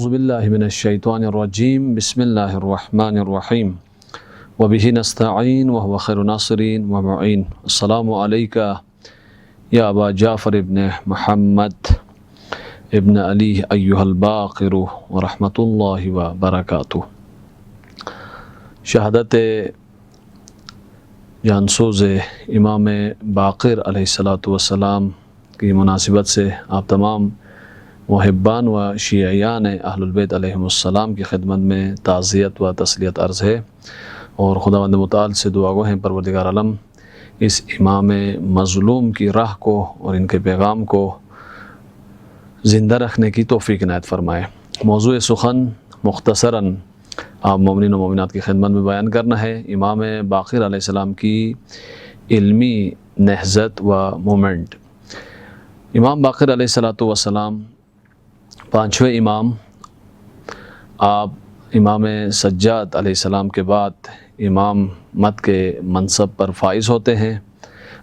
باللہ من الشیطان الرجیم بسم اللہ الرحمن الرحیم وبہ نستعین وہو خیر ناصرین ومعین السلام علیکہ یا ابا جعفر ابن محمد ابن علی ایہا الباقر ورحمۃ اللہ وبرکاتہ۔ شہادت جانسوز امام باقر علیہ السلام کی مناسبت سے آپ تمام محبان و شیعیان اہل البیت علیہم السلام کی خدمت میں تعزیت و تسلیت عرض ہے، اور خداوند متعال سے دعا گو ہیں پروردگار عالم اس امام مظلوم کی راہ کو اور ان کے پیغام کو زندہ رکھنے کی توفیق عنایت فرمائے۔ موضوع سخن مختصراً آپ مومنین و مومنات کی خدمت میں بیان کرنا ہے امام باقر علیہ السلام کی علمی نہضت و مومنٹ۔ امام باقر علیہ السلام پانچویں امام، آپ امام سجاد علیہ السلام کے بعد امام مت کے منصب پر فائز ہوتے ہیں،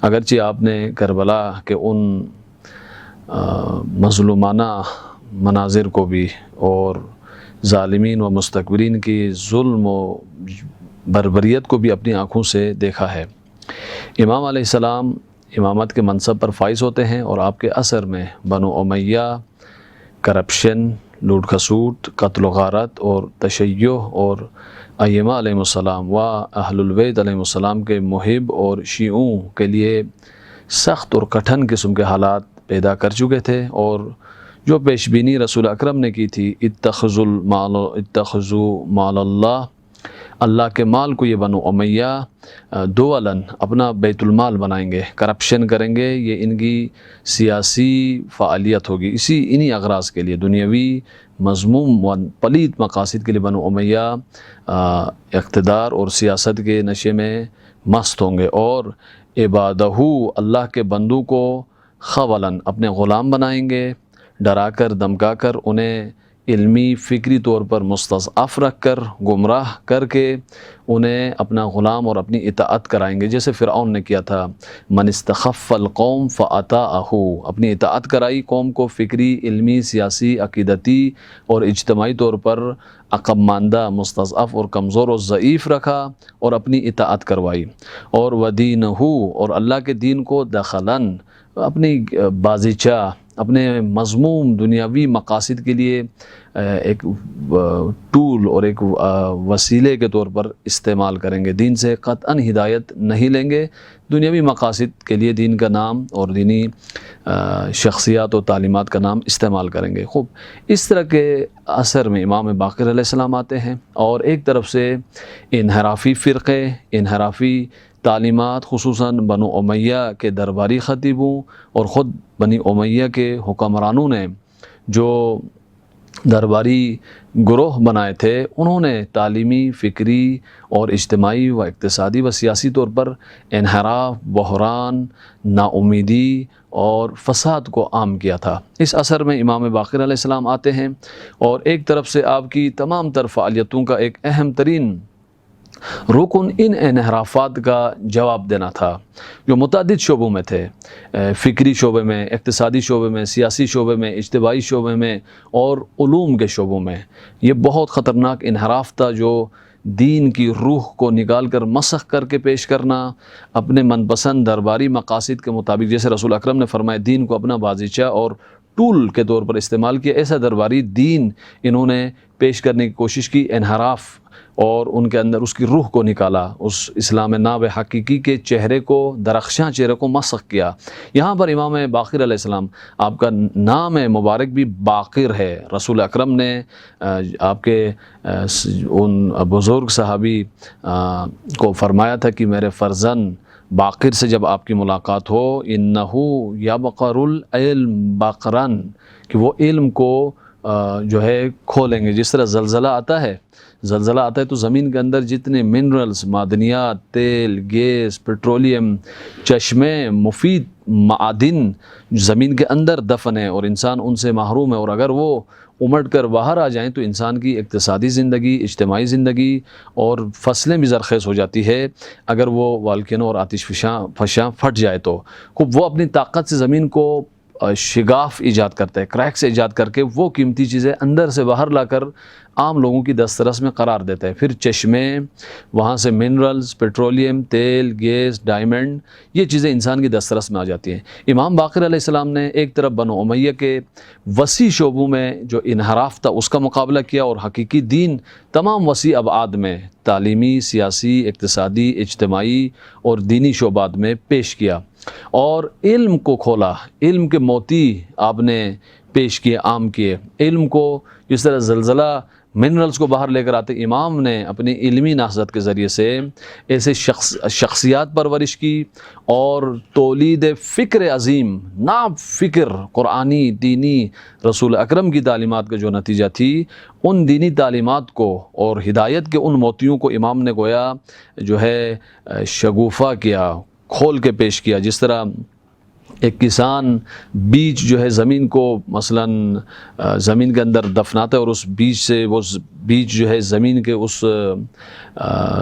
اگرچہ آپ نے کربلا کے ان مظلومانہ مناظر کو بھی اور ظالمین و مستکبرین کی ظلم و بربریت کو بھی اپنی آنکھوں سے دیکھا ہے۔ امام علیہ السلام امامت کے منصب پر فائز ہوتے ہیں، اور آپ کے اثر میں بنو امیہ، کرپشن، لوٹ کھسوٹ، قتل و غارت اور تشیع اور ائمہ علیہ السلام و اہل البیت علیہ السلام کے محب اور شیعوں کے لیے سخت اور کٹھن قسم کے حالات پیدا کر چکے تھے، اور جو پیش بینی رسول اکرم نے کی تھی اتخذوا مال اللہ، اللہ کے مال کو یہ بنو امیہ دولاً اپنا بیت المال بنائیں گے، کرپشن کریں گے، یہ ان کی سیاسی فعالیت ہوگی، انہی اغراض کے لیے، دنیاوی مذموم و پلید مقاصد کے لیے بنو امیہ اقتدار اور سیاست کے نشے میں مست ہوں گے، اور عبادہ اللہ کے بندوں کو خولاً اپنے غلام بنائیں گے، ڈرا کر دمکا کر انہیں علمی فکری طور پر مستضعف رکھ کر گمراہ کر کے انہیں اپنا غلام اور اپنی اطاعت کرائیں گے، جیسے فرعون نے کیا تھا، من استخف القوم فاطاعہ، اپنی اطاعت کرائی قوم کو، فکری، علمی، سیاسی، عقیدتی اور اجتماعی طور پر عقب ماندہ، مستضعف اور کمزور و ضعیف رکھا اور اپنی اطاعت کروائی، اور ودینہ، اور اللہ کے دین کو دخلاً اپنی بازیچہ، اپنے مذموم دنیاوی مقاصد کے لیے ایک ٹول اور ایک وسیلے کے طور پر استعمال کریں گے، دین سے قطعاً ہدایت نہیں لیں گے، دنیاوی مقاصد کے لیے دین کا نام اور دینی شخصیات و تعلیمات کا نام استعمال کریں گے۔ خوب اس طرح کے اثر میں امام باقر علیہ السلام آتے ہیں، اور ایک طرف سے انحرافی فرقے، انحرافی تعلیمات، خصوصاً بنو امیہ کے درباری خطیبوں اور خود بنی امیہ کے حکمرانوں نے جو درباری گروہ بنائے تھے، انہوں نے تعلیمی، فکری اور اجتماعی و اقتصادی و سیاسی طور پر انحراف، بحران، نا امیدی اور فساد کو عام کیا تھا۔ اس اثر میں امام باقر علیہ السلام آتے ہیں، اور ایک طرف سے آپ کی تمام تر فعالیتوں کا ایک اہم ترین رکن ان انحرافات کا جواب دینا تھا، جو متعدد شعبوں میں تھے، فکری شعبے میں، اقتصادی شعبے میں، سیاسی شعبے میں، اجتماعی شعبے میں اور علوم کے شعبوں میں۔ یہ بہت خطرناک انحراف تھا، جو دین کی روح کو نکال کر مسخ کر کے پیش کرنا، اپنے من پسند درباری مقاصد کے مطابق، جیسے رسول اکرم نے فرمایا دین کو اپنا بازیچہ اور ٹول کے طور پر استعمال کیا، ایسا درباری دین انہوں نے پیش کرنے کی کوشش کی، انحراف، اور ان کے اندر اس کی روح کو نکالا، اس اسلام ناب حقیقی کے چہرے کو، درخشاں چہرے کو مسخ کیا۔ یہاں پر امام باقر علیہ السلام، آپ کا نام مبارک بھی باقر ہے، رسول اکرم نے آپ کے ان بزرگ صحابی کو فرمایا تھا کہ میرے فرزند باقر سے جب آپ کی ملاقات ہو، انہو یبقر العلم باقرن، کہ وہ علم کو جو ہے کھولیں گے، جس طرح زلزلہ آتا ہے تو زمین کے اندر جتنے منرلز، معدنیات، تیل، گیس، پیٹرولیم، چشمے، مفید معادن زمین کے اندر دفن ہے اور انسان ان سے محروم ہے، اور اگر وہ امٹ کر باہر آ جائیں تو انسان کی اقتصادی زندگی، اجتماعی زندگی اور فصلیں بھی زرخیز ہو جاتی ہے، اگر وہ والکینو اور آتش فشاں پھٹ جائے تو وہ اپنی طاقت سے زمین کو شگاف ایجاد کرتا ہے، کریکس ایجاد کر کے وہ قیمتی چیزیں اندر سے باہر لا کر عام لوگوں کی دسترس میں قرار دیتا ہے۔ پھر چشمے، وہاں سے منرلز، پیٹرولیم، تیل، گیس، ڈائمنڈ، یہ چیزیں انسان کی دسترس میں آ جاتی ہیں۔ امام باقر علیہ السلام نے ایک طرف بنو امیہ کے وسیع شعبوں میں جو انحراف تھا اس کا مقابلہ کیا، اور حقیقی دین تمام وسیع ابعاد میں، تعلیمی، سیاسی، اقتصادی، اجتماعی اور دینی شعبات میں پیش کیا، اور علم کو کھولا، علم کے موتی آپ نے پیش کیے، عام کیے۔ علم کو جس طرح زلزلہ منرلز کو باہر لے کر آتے، امام نے اپنی علمی نہضت کے ذریعے سے ایسے شخصیات پرورش کی، اور تولید فکر عظیم، ناب فکر قرآنی، دینی، رسول اکرم کی تعلیمات کا جو نتیجہ تھی، ان دینی تعلیمات کو اور ہدایت کے ان موتیوں کو امام نے گویا جو ہے شگوفہ کیا، کھول کے پیش کیا۔ جس طرح ایک کسان بیج جو ہے زمین کو مثلاً زمین کے اندر دفناتا ہے، اور اس بیج سے وہ بیج جو ہے زمین کے اس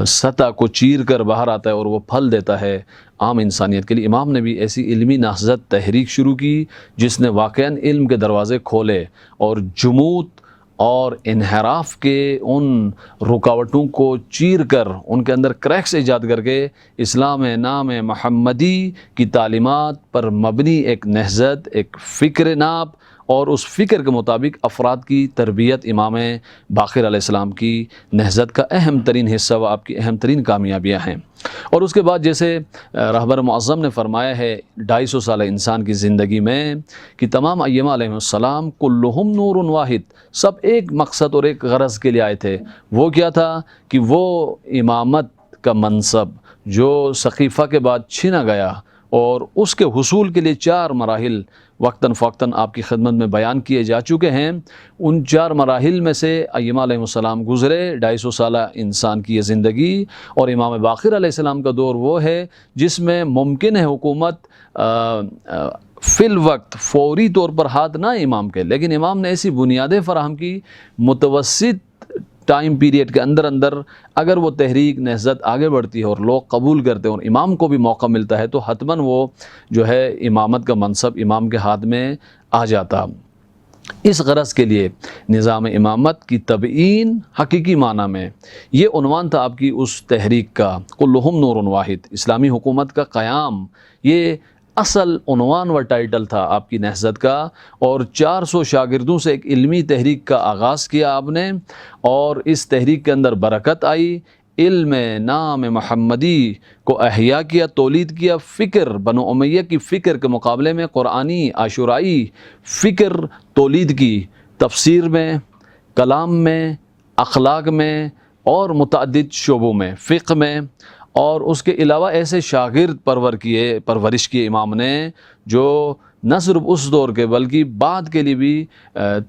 سطح کو چیر کر باہر آتا ہے اور وہ پھل دیتا ہے عام انسانیت کے لیے۔ امام نے بھی ایسی علمی نہضت تحریک شروع کی جس نے واقعاً علم کے دروازے کھولے، اور جمود اور انحراف کے ان رکاوٹوں کو چیر کر ان کے اندر کریکس ایجاد کر کے اسلام نام محمدی کی تعلیمات پر مبنی ایک نہضت، ایک فکر ناب، اور اس فکر کے مطابق افراد کی تربیت امام باقر علیہ السلام کی نہضت کا اہم ترین حصہ و آپ کی اہم ترین کامیابیاں ہیں۔ اور اس کے بعد جیسے رہبر معظم نے فرمایا ہے 250 سالہ انسان کی زندگی میں کہ تمام ائمہ علیہ السلام کلہم نور واحد، سب ایک مقصد اور ایک غرض کے لیے آئے تھے۔ وہ کیا تھا کہ وہ امامت کا منصب جو سقیفہ کے بعد چھینا گیا، اور اس کے حصول کے لیے 4 مراحل وقتاً فوقتاً آپ کی خدمت میں بیان کیے جا چکے ہیں۔ ان 4 مراحل میں سے ائمہ علیہ السلام گزرے، 250 سالہ انسان کی یہ زندگی، اور امام باقر علیہ السلام کا دور وہ ہے جس میں ممکن ہے حکومت فی الوقت فوری طور پر ہاتھ نہ امام کے، لیکن امام نے ایسی بنیادیں فراہم کی متوسط ٹائم پیریڈ کے اندر اگر وہ تحریک نہضت آگے بڑھتی ہے اور لوگ قبول کرتے ہیں اور امام کو بھی موقع ملتا ہے، تو حتماً وہ جو ہے امامت کا منصب امام کے ہاتھ میں آ جاتا۔ اس غرض کے لیے نظام امامت کی تبیین حقیقی معنی میں یہ عنوان تھا آپ کی اس تحریک کا، کلہم نور واحد، اسلامی حکومت کا قیام، یہ اصل عنوان و ٹائٹل تھا آپ کی نہضت کا۔ اور 400 شاگردوں سے ایک علمی تحریک کا آغاز کیا آپ نے، اور اس تحریک کے اندر برکت آئی، علم نام محمدی کو احیاء کیا، تولید کیا، فکر بنو امیہ کی فکر کے مقابلے میں قرآنی عاشورائی فکر تولید کی، تفسیر میں، کلام میں، اخلاق میں، اور متعدد شعبوں میں، فقہ میں، اور اس کے علاوہ ایسے شاگرد پرورش کیے امام نے جو نہ صرف اس دور کے بلکہ بعد کے لیے بھی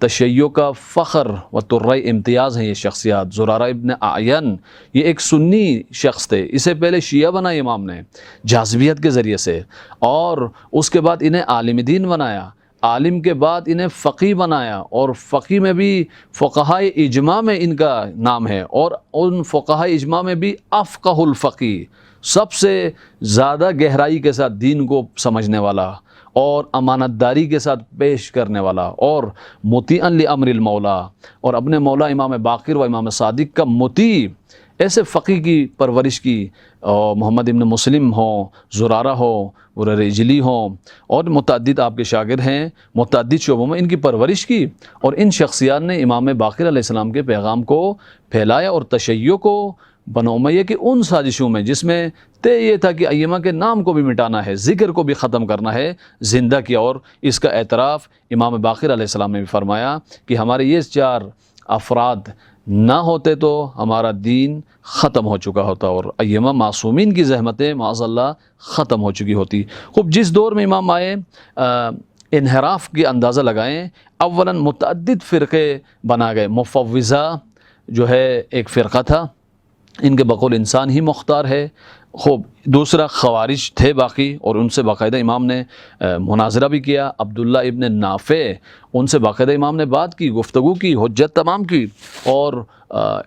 تشیع کا فخر و ترہ امتیاز ہیں۔ یہ شخصیات زرارہ ابن اعین، یہ ایک سنی شخص تھے، اسے پہلے شیعہ بنایا امام نے جاذبیت کے ذریعے سے، اور اس کے بعد انہیں عالم دین بنایا، عالم کے بعد انہیں فقیہ بنایا، اور فقیہ میں بھی فقہائے اجماع میں ان کا نام ہے، اور ان فقہائے اجماع میں بھی افقہ الفقیہ، سب سے زیادہ گہرائی کے ساتھ دین کو سمجھنے والا اور امانت داری کے ساتھ پیش کرنے والا، اور مطیعا لامر المولا، اور اپنے مولا امام باقر و امام صادق کا مطیع، ایسے فقیہ کی پرورش کی، محمد ابن مسلم ہوں، زرارہ ہو، رجلی ہوں، اور متعدد آپ کے شاگرد ہیں، متعدد شعبوں میں ان کی پرورش کی، اور ان شخصیات نے امام باقر علیہ السلام کے پیغام کو پھیلایا، اور تشیع کو بنو امیہ کی ان سازشوں میں جس میں طے یہ تھا کہ ائمہ کے نام کو بھی مٹانا ہے، ذکر کو بھی ختم کرنا ہے، زندہ کیا۔ اور اس کا اعتراف امام باقر علیہ السلام نے بھی فرمایا کہ ہمارے یہ 4 افراد نہ ہوتے تو ہمارا دین ختم ہو چکا ہوتا، اور ائمہ معصومین کی زحمتیں معاذ اللہ ختم ہو چکی ہوتی۔ خوب جس دور میں امام آئے، انحراف کی اندازہ لگائیں، اولاً متعدد فرقے بنا گئے۔ مفوضہ جو ہے ایک فرقہ تھا، ان کے بقول انسان ہی مختار ہے۔ خوب دوسرا خوارج تھے باقی، اور ان سے باقاعدہ امام نے مناظرہ بھی کیا۔ عبداللہ ابن نافع، ان سے باقاعدہ امام نے بات کی، گفتگو کی، حجت تمام کی۔ اور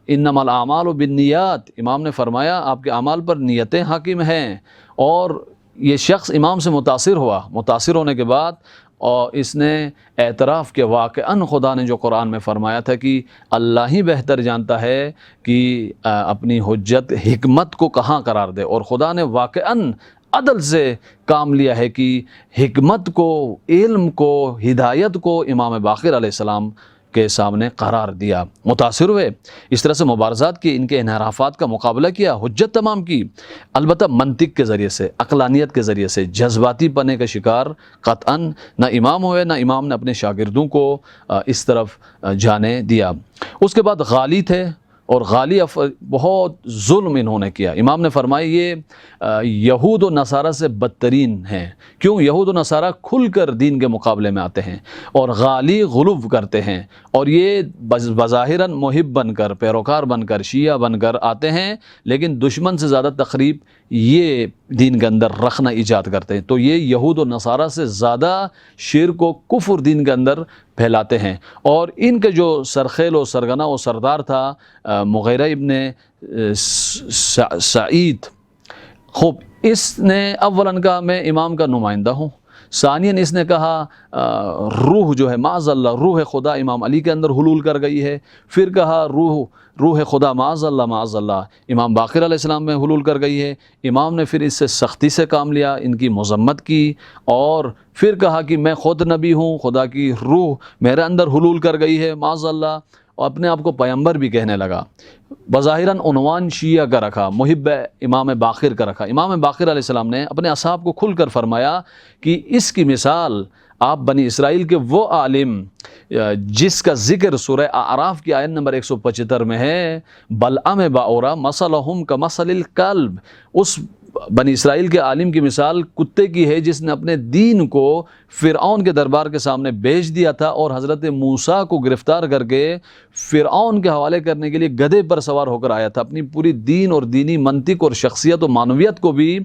انما الاعمال بالنیات، امام نے فرمایا آپ کے اعمال پر نیتیں حاکم ہیں۔ اور یہ شخص امام سے متاثر ہوا، متاثر ہونے کے بعد اور اس نے اعتراف کے واقعاً خدا نے جو قرآن میں فرمایا تھا کہ اللہ ہی بہتر جانتا ہے کہ اپنی حجت حکمت کو کہاں قرار دے، اور خدا نے واقعاً عدل سے کام لیا ہے کہ حکمت کو، علم کو، ہدایت کو امام باقر علیہ السلام کے سامنے قرار دیا، متاثر ہوئے، اس طرح سے مبارزات کی، ان کے انحرافات کا مقابلہ کیا، حجت تمام کی، البتہ منطق کے ذریعے سے، عقلانیت کے ذریعے سے، جذباتی پنے کا شکار قطعاً نہ امام ہوئے، نہ امام نے اپنے شاگردوں کو اس طرف جانے دیا۔ اس کے بعد غالی تھے، اور غالی بہت ظلم انہوں نے کیا۔ امام نے فرمایا یہ یہود و نصارہ سے بدترین ہیں، کیوں؟ یہود و نصارہ کھل کر دین کے مقابلے میں آتے ہیں، اور غالی غلو کرتے ہیں، اور یہ بظاہراً محب بن کر، پیروکار بن کر، شیعہ بن کر آتے ہیں، لیکن دشمن سے زیادہ تقریب یہ دین کے اندر رکھنا ایجاد کرتے ہیں۔ تو یہ یہود و نصارہ سے زیادہ شرک و کفر دین کے اندر پھیلاتے ہیں۔ اور ان کے جو سرخیل و سرگنا و سردار تھا مغیرہ ابن سعید، خوب اس نے اولاً کہا میں امام کا نمائندہ ہوں، ثانیاً اس نے کہا روح جو ہے معاذ اللہ، روح خدا امام علی کے اندر حلول کر گئی ہے، پھر کہا روح خدا معاذ اللہ امام باقر علیہ السلام میں حلول کر گئی ہے۔ امام نے پھر اس سے سختی سے کام لیا، ان کی مذمت کی، اور پھر کہا کہ میں خود نبی ہوں، خدا کی روح میرے اندر حلول کر گئی ہے معاذ اللہ، اور اپنے آپ کو پیغمبر بھی کہنے لگا۔ بظاہراً عنوان شیعہ کا رکھا، محب امام باقر کا رکھا۔ امام باقر علیہ السلام نے اپنے اصحاب کو کھل کر فرمایا کہ اس کی مثال آپ بنی اسرائیل کے وہ عالم جس کا ذکر سورہ اعراف کی آیت نمبر 175 میں ہے، بلعم باورا مثلہم کمثل الکلب، اس بنی اسرائیل کے عالم کی مثال کتے کی ہے جس نے اپنے دین کو فرعون کے دربار کے سامنے بیچ دیا تھا، اور حضرت موسیٰ کو گرفتار کر کے فرعون کے حوالے کرنے کے لیے گدھے پر سوار ہو کر آیا تھا، اپنی پوری دین اور دینی منطق اور شخصیت و معنویت کو بھی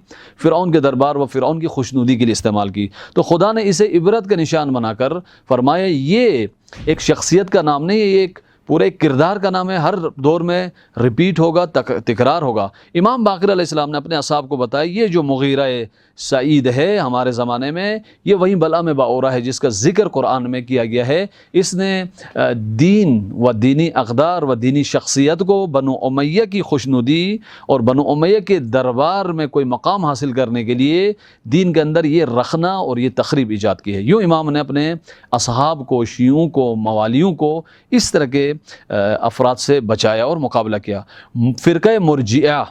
فرعون کے دربار و فرعون کی خوشنودی کے لیے استعمال کی۔ تو خدا نے اسے عبرت کا نشان بنا کر فرمایا یہ ایک شخصیت کا نام نہیں ہے، یہ ایک پورے کردار کا نام ہے، ہر دور میں ریپیٹ ہوگا، تکرار ہوگا۔ امام باقر علیہ السلام نے اپنے اصحاب کو بتایا یہ جو مغیرہ سعید ہے ہمارے زمانے میں، یہ وہی بلعم باورا ہے جس کا ذکر قرآن میں کیا گیا ہے۔ اس نے دین و دینی اقدار و دینی شخصیت کو بنو امیہ کی خوشنودی اور بنو امیہ کے دربار میں کوئی مقام حاصل کرنے کے لیے دین کے اندر یہ رکھنا اور یہ تخریب ایجاد کی ہے۔ یوں امام نے اپنے اصحاب کو، شیعوں کو، موالیوں کو اس طرح کے افراد سے بچایا اور مقابلہ کیا۔ فرقہ مرجئہ،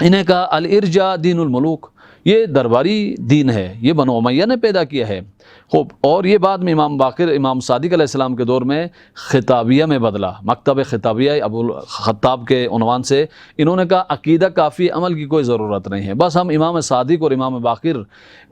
انہیں کہا الارجاء دین الملوک، یہ درباری دین ہے، یہ بنو امیہ نے پیدا کیا ہے۔ خوب، اور یہ بعد میں امام باقر، امام صادق علیہ السلام کے دور میں خطابیہ میں بدلا، مکتب خطابیہ ابو الخطاب کے عنوان سے۔ انہوں نے کہا عقیدہ کافی، عمل کی کوئی ضرورت نہیں ہے، بس ہم امام صادق اور امام باقر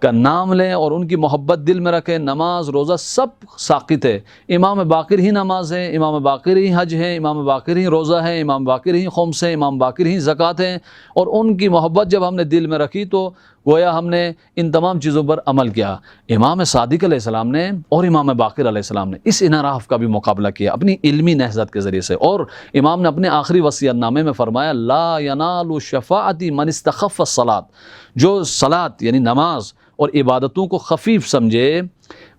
کا نام لیں اور ان کی محبت دل میں رکھیں، نماز روزہ سب ساقط ہے، امام باقر ہی نماز ہے، امام باقر ہی حج ہے، امام باقر ہی روزہ ہے، امام باقر ہی خمس ہے، امام باقر ہی زکوٰۃ ہے۔ اور ان کی محبت جب ہم نے دل میں رکھی تو گویا ہم نے ان تمام چیزوں پر عمل کیا۔ امام صادق علیہ السلام نے اور امام باقر علیہ السلام نے اس انحراف کا بھی مقابلہ کیا اپنی علمی نہضت کے ذریعے سے، اور امام نے اپنے آخری وصیت نامے میں فرمایا لا ینال شفاعتی من استخف الصلاۃ، جو صلاۃ یعنی نماز اور عبادتوں کو خفیف سمجھے،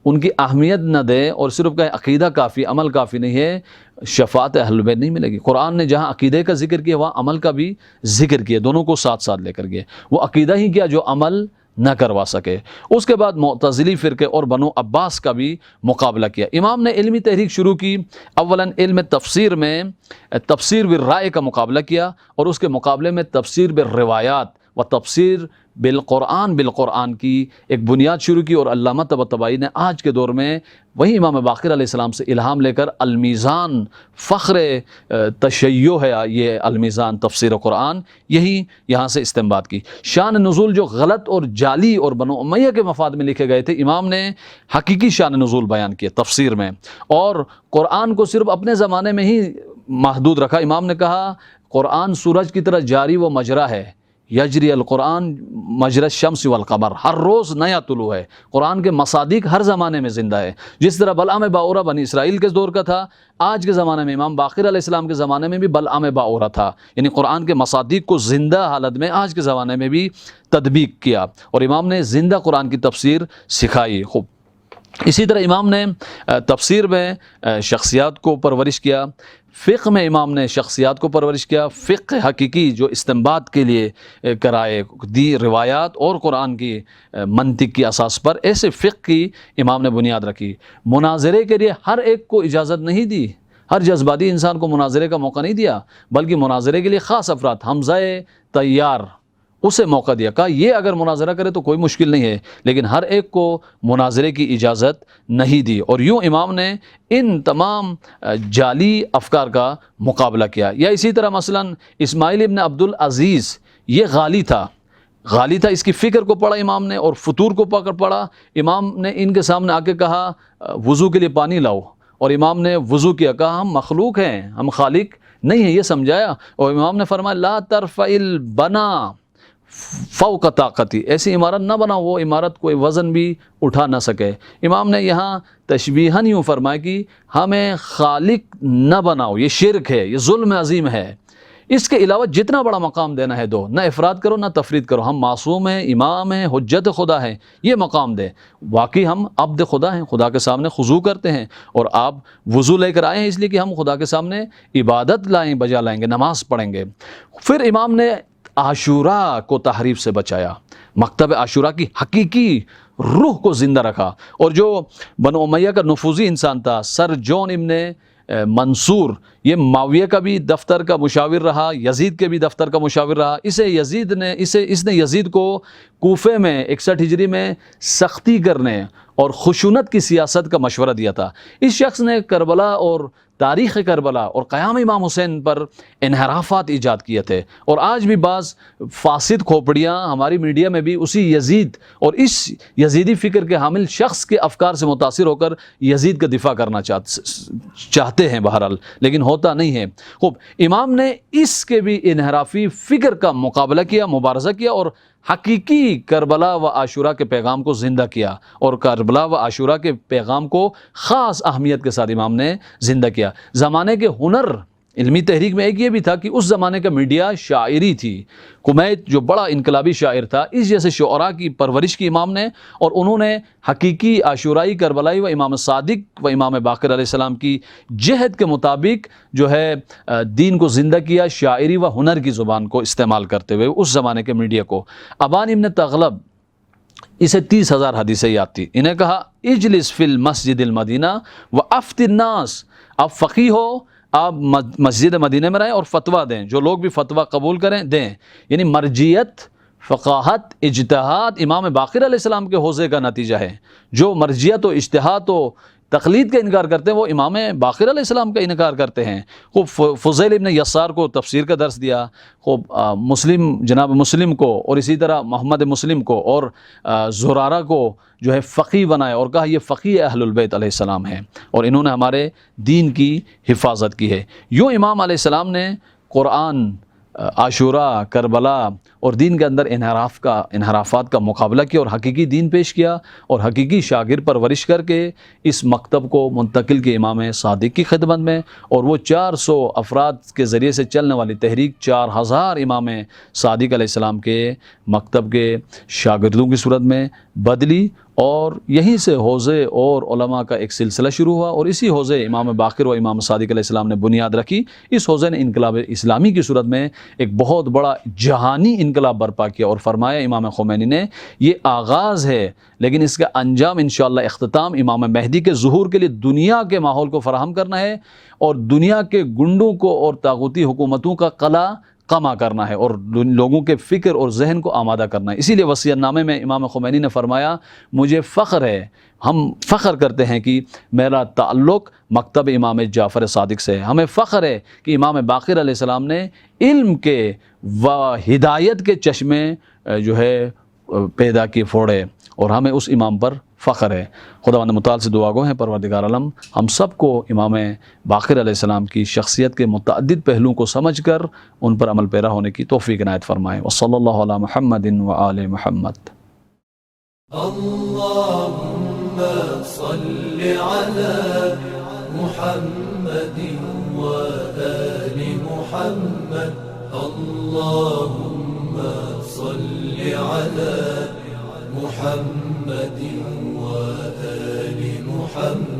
ان کی اہمیت نہ دے اور صرف کہ عقیدہ کافی، عمل کافی نہیں ہے، شفاعت اہل بیت نہیں ملے گی۔ قرآن نے جہاں عقیدے کا ذکر کیا وہاں عمل کا بھی ذکر کیا، دونوں کو ساتھ ساتھ لے کر گئے۔ وہ عقیدہ ہی کیا جو عمل نہ کروا سکے۔ اس کے بعد معتزلی فرقے اور بنو عباس کا بھی مقابلہ کیا۔ امام نے علمی تحریک شروع کی، اولاً علم تفسیر میں تفسیر بالرائے کا مقابلہ کیا، اور اس کے مقابلے میں تفسیر بالروایات و تفسیر بالقرآن کی ایک بنیاد شروع کی، اور علامہ طباطبائی نے آج کے دور میں وہی امام باقر علیہ السلام سے الہام لے کر المیزان، فخر تشیع ہے یہ المیزان تفسیر قرآن، یہی یہاں سے استنباط کی۔ شان نزول جو غلط اور جعلی اور بنو امیہ کے مفاد میں لکھے گئے تھے، امام نے حقیقی شان نزول بیان کیے تفسیر میں، اور قرآن کو صرف اپنے زمانے میں ہی محدود رکھا۔ امام نے کہا قرآن سورج کی طرح جاری و مجرا ہے، یجری القرآن مجری الشمس والقمر، ہر روز نیا طلوع ہے، قرآن کے مصادیق ہر زمانے میں زندہ ہے۔ جس طرح بلعم باورا بنی اسرائیل کے دور کا تھا، آج کے زمانے میں امام باقر علیہ السلام کے زمانے میں بھی بلعم باورا تھا، یعنی قرآن کے مصادیق کو زندہ حالت میں آج کے زمانے میں بھی تطبیق کیا، اور امام نے زندہ قرآن کی تفسیر سکھائی۔ خوب، اسی طرح امام نے تفسیر میں شخصیات کو پرورش کیا، فقہ میں امام نے شخصیات کو پرورش کیا، فقہ حقیقی جو استنباط کے لیے کرائے دی روایات اور قرآن کی منطق کی اساس پر، ایسے فقہ کی امام نے بنیاد رکھی۔ مناظرے کے لیے ہر ایک کو اجازت نہیں دی، ہر جذباتی انسان کو مناظرے کا موقع نہیں دیا، بلکہ مناظرے کے لیے خاص افراد، حمزہ طیار، اسے موقع دیا، کہا یہ اگر مناظرہ کرے تو کوئی مشکل نہیں ہے، لیکن ہر ایک کو مناظرے کی اجازت نہیں دی۔ اور یوں امام نے ان تمام جعلی افکار کا مقابلہ کیا۔ یا اسی طرح مثلا اسماعیل ابن عبد العزیز، یہ غالی تھا، اس کی فکر کو پڑھا امام نے اور فطور کو پڑھا۔ امام نے ان کے سامنے آ کے کہا وضو کے لیے پانی لاؤ، اور امام نے وضو کیا، کہا ہم مخلوق ہیں، ہم خالق نہیں ہیں، یہ سمجھایا۔ اور امام نے فرمایا لا ترفع البنا فوق طاقتی، ایسی عمارت نہ بناؤ وہ عمارت کوئی وزن بھی اٹھا نہ سکے۔ امام نے یہاں تشبیہاً یوں فرمایا کہ ہمیں خالق نہ بناؤ، یہ شرک ہے، یہ ظلم عظیم ہے، اس کے علاوہ جتنا بڑا مقام دینا ہے دو، نہ افراد کرو نہ تفرید کرو، ہم معصوم ہیں، امام ہیں، حجت خدا ہیں، یہ مقام دے، واقعی ہم عبد خدا ہیں، خدا کے سامنے خضوع کرتے ہیں، اور آپ وضو لے کر آئے ہیں اس لیے کہ ہم خدا کے سامنے عبادت بجا لائیں گے، نماز پڑھیں گے۔ پھر امام نے عاشورہ کو تحریف سے بچایا، مکتب عاشورہ کی حقیقی روح کو زندہ رکھا۔ اور جو بنو امیہ کا نفوذی انسان تھا سر جون ابن منصور، یہ معاویہ کا بھی دفتر کا مشاور رہا، یزید کے بھی دفتر کا مشاور رہا۔ اس نے یزید کو کوفے میں 61 ہجری میں سختی کرنے اور خشونت کی سیاست کا مشورہ دیا تھا۔ اس شخص نے کربلا اور تاریخ کربلا اور قیام امام حسین پر انحرافات ایجاد کیے تھے، اور آج بھی بعض فاسد کھوپڑیاں ہماری میڈیا میں بھی اسی یزید اور اس یزیدی فکر کے حامل شخص کے افکار سے متاثر ہو کر یزید کا دفاع کرنا چاہتے ہیں بہرحال، لیکن ہوتا نہیں ہے۔ خوب، امام نے اس کے بھی انحرافی فکر کا مقابلہ کیا، مبارزہ کیا، اور حقیقی کربلا و عاشورہ کے پیغام کو زندہ کیا، اور کربلا و عاشورہ کے پیغام کو خاص اہمیت کے ساتھ امام نے زندہ کیا۔ زمانے کے ہنر علمی تحریک میں ایک یہ بھی تھا کہ اس زمانے کا میڈیا شاعری تھی۔ کمیت جو بڑا انقلابی شاعر تھا، اس جیسے شعراء کی پرورش کی امام نے، اور انہوں نے حقیقی عاشورائی کربلائی و امام صادق و امام باقر علیہ السلام کی جہد کے مطابق جو ہے دین کو زندہ کیا، شاعری و ہنر کی زبان کو استعمال کرتے ہوئے اس زمانے کے میڈیا کو۔ ابان ابن تغلب، اسے 30,000 حدیثیں یاد تھی، انہیں کہا اجلس فی المسجد المدینہ و افت الناس، آپ فقیہ ہو، آپ مسجد مدینہ میں رہیں اور فتویٰ دیں، جو لوگ بھی فتویٰ قبول کریں دیں۔ یعنی مرجیت، فقاہت، اجتہاد امام باقر علیہ السلام کے حوزے کا نتیجہ ہے۔ جو مرجیت و اجتہاد و تقلید کا انکار کرتے ہیں وہ امام باقر علیہ السلام کا انکار کرتے ہیں۔ خوب فضیل ابن یسار کو تفسیر کا درس دیا، خوب جناب مسلم کو، اور اسی طرح محمد مسلم کو اور زرارہ کو جو ہے فقیہ بنایا، اور کہا یہ فقیہ اہل البیت علیہ السلام ہیں، اور انہوں نے ہمارے دین کی حفاظت کی ہے۔ یوں امام علیہ السلام نے قرآن، عاشورہ، کربلا اور دین کے اندر انحرافات کا مقابلہ کیا، اور حقیقی دین پیش کیا، اور حقیقی شاگرد پرورش کر کے اس مکتب کو منتقل کیا امام صادق کی خدمت میں۔ اور وہ 400 افراد کے ذریعے سے چلنے والی تحریک 4000 امام صادق علیہ السلام کے مکتب کے شاگردوں کی صورت میں بدلی، اور یہیں سے حوزے اور علماء کا ایک سلسلہ شروع ہوا، اور اسی حوزے امام باقر و امام صادق علیہ السلام نے بنیاد رکھی۔ اس حوزے نے انقلاب اسلامی کی صورت میں ایک بہت بڑا جہانی انقلاب برپا کیا، اور فرمایا امام خمینی نے یہ آغاز ہے، لیکن اس کا انجام انشاءاللہ اختتام امام مہدی کے ظہور کے لیے دنیا کے ماحول کو فراہم کرنا ہے، اور دنیا کے گنڈوں کو اور طاغوتی حکومتوں کا قلع کما کرنا ہے، اور لوگوں کے فکر اور ذہن کو آمادہ کرنا ہے۔ اسی لیے وصیت نامے میں امام خمینی نے فرمایا مجھے فخر ہے، ہم فخر کرتے ہیں کہ میرا تعلق مکتب امام جعفر صادق سے ہے، ہمیں فخر ہے کہ امام باقر علیہ السلام نے علم کے و ہدایت کے چشمے جو ہے پیدا کی پھوڑے، اور ہمیں اس امام پر فخر ہے۔ خداوند متعال سے دعا گو ہیں پروردگار عالم ہم سب کو امام باقر علیہ السلام کی شخصیت کے متعدد پہلوؤں کو سمجھ کر ان پر عمل پیرا ہونے کی توفیق عنایت فرمائے۔ وصلی اللہ علی محمد وآل محمد۔ اللهم صل على محمد وآل محمد، اللهم صل على محمد وآل محمد